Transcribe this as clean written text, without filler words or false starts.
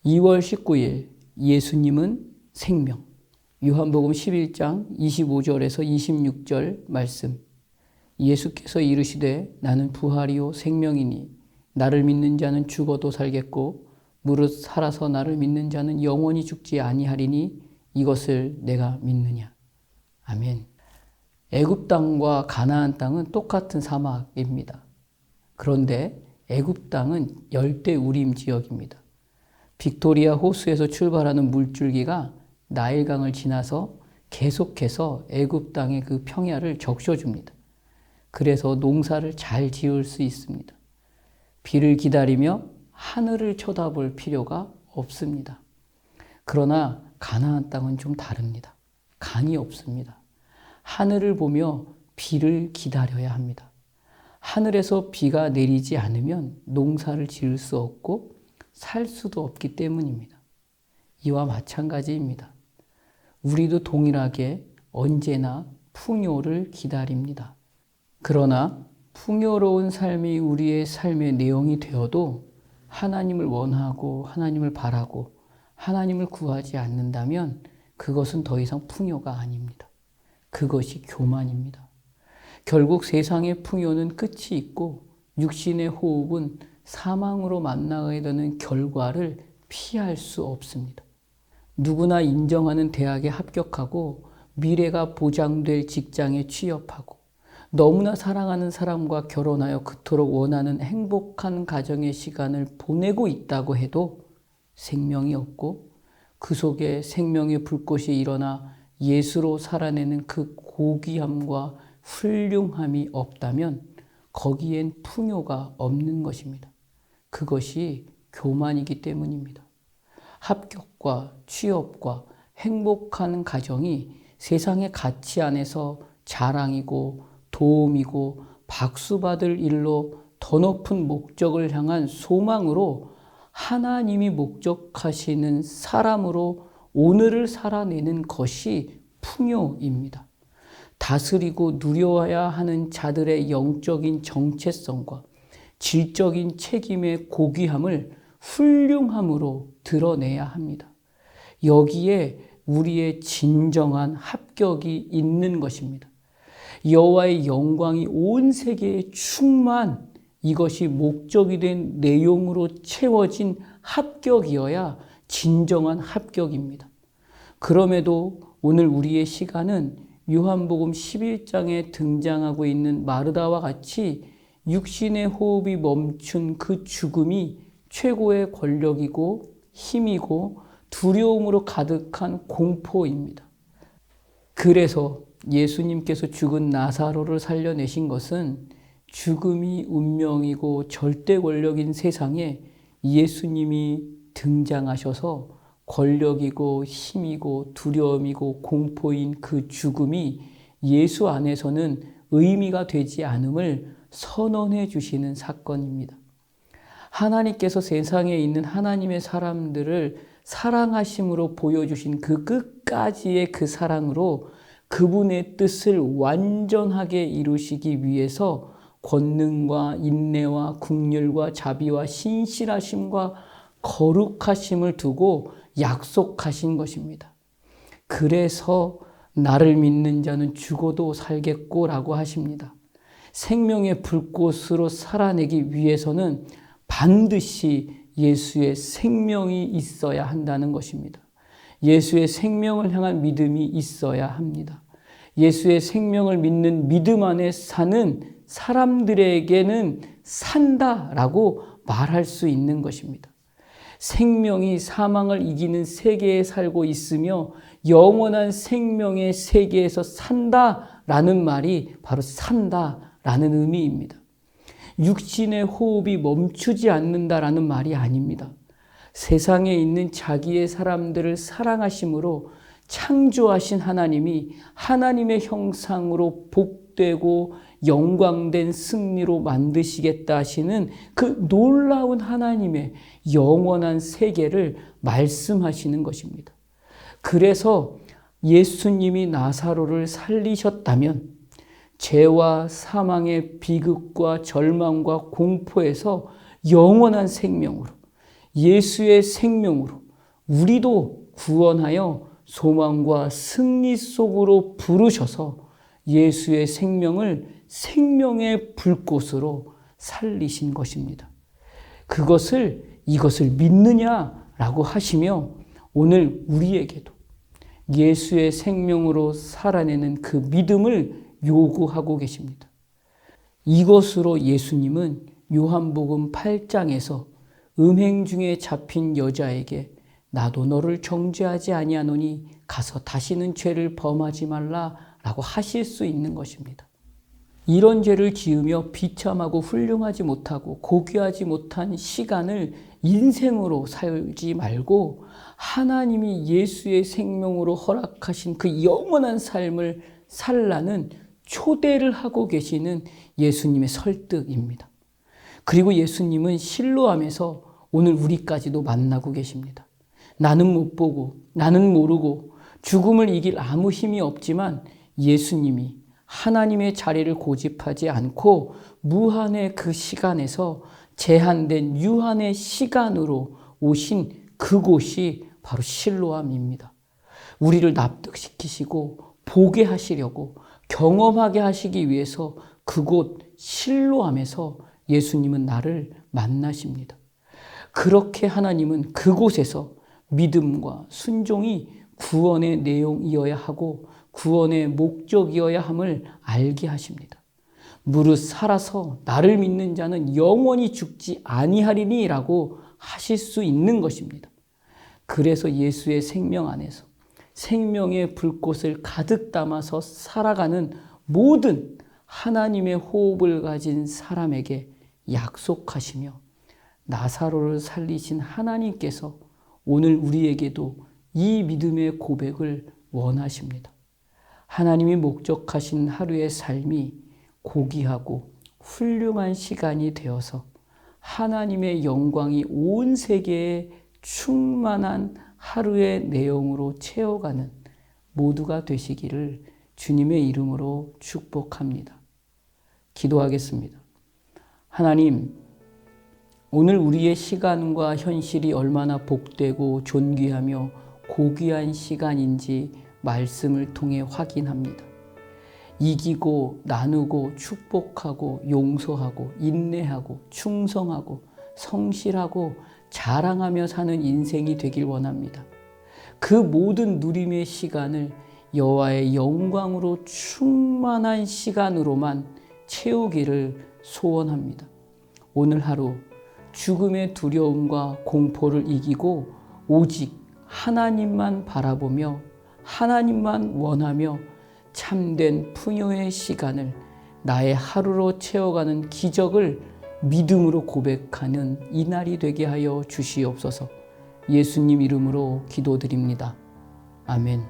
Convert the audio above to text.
2월 19일 예수님은 생명. 요한복음 11장 25절에서 26절 말씀. 예수께서 이르시되 나는 부활이요 생명이니 나를 믿는 자는 죽어도 살겠고 무릇 살아서 나를 믿는 자는 영원히 죽지 아니하리니 이것을 내가 믿느냐. 아멘. 애굽 땅과 가나안 땅은 똑같은 사막입니다. 그런데 애굽 땅은 열대 우림 지역입니다. 빅토리아 호수에서 출발하는 물줄기가 나일강을 지나서 계속해서 애굽 땅의 그 평야를 적셔줍니다. 그래서 농사를 잘 지을 수 있습니다. 비를 기다리며 하늘을 쳐다볼 필요가 없습니다. 그러나 가나안 땅은 좀 다릅니다. 강이 없습니다. 하늘을 보며 비를 기다려야 합니다. 하늘에서 비가 내리지 않으면 농사를 지을 수 없고 살 수도 없기 때문입니다. 이와 마찬가지입니다. 우리도 동일하게 언제나 풍요를 기다립니다. 그러나 풍요로운 삶이 우리의 삶의 내용이 되어도 하나님을 원하고 하나님을 바라고 하나님을 구하지 않는다면 그것은 더 이상 풍요가 아닙니다. 그것이 교만입니다. 결국 세상의 풍요는 끝이 있고 육신의 호흡은 사망으로 만나게 되는 결과를 피할 수 없습니다. 누구나 인정하는 대학에 합격하고 미래가 보장될 직장에 취업하고 너무나 사랑하는 사람과 결혼하여 그토록 원하는 행복한 가정의 시간을 보내고 있다고 해도 생명이 없고 그 속에 생명의 불꽃이 일어나 예수로 살아내는 그 고귀함과 훌륭함이 없다면 거기엔 풍요가 없는 것입니다. 그것이 교만이기 때문입니다. 합격과 취업과 행복한 가정이 세상의 가치 안에서 자랑이고 도움이고 박수받을 일로 더 높은 목적을 향한 소망으로 하나님이 목적하시는 사람으로 오늘을 살아내는 것이 풍요입니다. 다스리고 누려야 하는 자들의 영적인 정체성과 질적인 책임의 고귀함을 훌륭함으로 드러내야 합니다. 여기에 우리의 진정한 합격이 있는 것입니다. 여호와의 영광이 온 세계에 충만, 이것이 목적이 된 내용으로 채워진 합격이어야 진정한 합격입니다. 그럼에도 오늘 우리의 시간은 요한복음 11장에 등장하고 있는 마르다와 같이 육신의 호흡이 멈춘 그 죽음이 최고의 권력이고 힘이고 두려움으로 가득한 공포입니다. 그래서 예수님께서 죽은 나사로를 살려내신 것은 죽음이 운명이고 절대 권력인 세상에 예수님이 등장하셔서 권력이고 힘이고 두려움이고 공포인 그 죽음이 예수 안에서는 의미가 되지 않음을 선언해 주시는 사건입니다. 하나님께서 세상에 있는 하나님의 사람들을 사랑하심으로 보여주신 그 끝까지의 그 사랑으로 그분의 뜻을 완전하게 이루시기 위해서 권능과 인내와 긍휼과 자비와 신실하심과 거룩하심을 두고 약속하신 것입니다. 그래서 나를 믿는 자는 죽어도 살겠고 라고 하십니다. 생명의 불꽃으로 살아내기 위해서는 반드시 예수의 생명이 있어야 한다는 것입니다. 예수의 생명을 향한 믿음이 있어야 합니다. 예수의 생명을 믿는 믿음 안에 사는 사람들에게는 산다라고 말할 수 있는 것입니다. 생명이 사망을 이기는 세계에 살고 있으며 영원한 생명의 세계에서 산다라는 말이 바로 산다라는 의미입니다. 육신의 호흡이 멈추지 않는다라는 말이 아닙니다. 세상에 있는 자기의 사람들을 사랑하심으로 창조하신 하나님이 하나님의 형상으로 복되고 영광된 승리로 만드시겠다 하시는 그 놀라운 하나님의 영원한 세계를 말씀하시는 것입니다. 그래서 예수님이 나사로를 살리셨다면 죄와 사망의 비극과 절망과 공포에서 영원한 생명으로 예수의 생명으로 우리도 구원하여 소망과 승리 속으로 부르셔서 예수의 생명을 생명의 불꽃으로 살리신 것입니다. 이것을 믿느냐라고 하시며 오늘 우리에게도 예수의 생명으로 살아내는 그 믿음을 요구하고 계십니다. 이것으로 예수님은 요한복음 8장에서 음행 중에 잡힌 여자에게 나도 너를 정죄하지 아니하노니 가서 다시는 죄를 범하지 말라라고 하실 수 있는 것입니다. 이런 죄를 지으며 비참하고 훌륭하지 못하고 고귀하지 못한 시간을 인생으로 살지 말고 하나님이 예수의 생명으로 허락하신 그 영원한 삶을 살라는 초대를 하고 계시는 예수님의 설득입니다. 그리고 예수님은 실로암에서 오늘 우리까지도 만나고 계십니다. 나는 못 보고 나는 모르고 죽음을 이길 아무 힘이 없지만 예수님이 하나님의 자리를 고집하지 않고 무한의 그 시간에서 제한된 유한의 시간으로 오신 그곳이 바로 실로암입니다. 우리를 납득시키시고 보게 하시려고 경험하게 하시기 위해서 그곳 실로암에서 예수님은 나를 만나십니다. 그렇게 하나님은 그곳에서 믿음과 순종이 구원의 내용이어야 하고 구원의 목적이어야 함을 알게 하십니다. 무릇 살아서 나를 믿는 자는 영원히 죽지 아니하리니 라고 하실 수 있는 것입니다. 그래서 예수의 생명 안에서 생명의 불꽃을 가득 담아서 살아가는 모든 하나님의 호흡을 가진 사람에게 약속하시며 나사로를 살리신 하나님께서 오늘 우리에게도 이 믿음의 고백을 원하십니다. 하나님이 목적하신 하루의 삶이 고귀하고 훌륭한 시간이 되어서 하나님의 영광이 온 세계에 충만한 하루의 내용으로 채워가는 모두가 되시기를 주님의 이름으로 축복합니다. 기도하겠습니다. 하나님, 오늘 우리의 시간과 현실이 얼마나 복되고 존귀하며 고귀한 시간인지 말씀을 통해 확인합니다. 이기고 나누고 축복하고 용서하고 인내하고 충성하고 성실하고 자랑하며 사는 인생이 되길 원합니다. 그 모든 누림의 시간을 여호와의 영광으로 충만한 시간으로만 채우기를 소원합니다. 오늘 하루 죽음의 두려움과 공포를 이기고 오직 하나님만 바라보며 하나님만 원하며 참된 풍요의 시간을 나의 하루로 채워가는 기적을 믿음으로 고백하는 이날이 되게 하여 주시옵소서. 예수님 이름으로 기도드립니다. 아멘.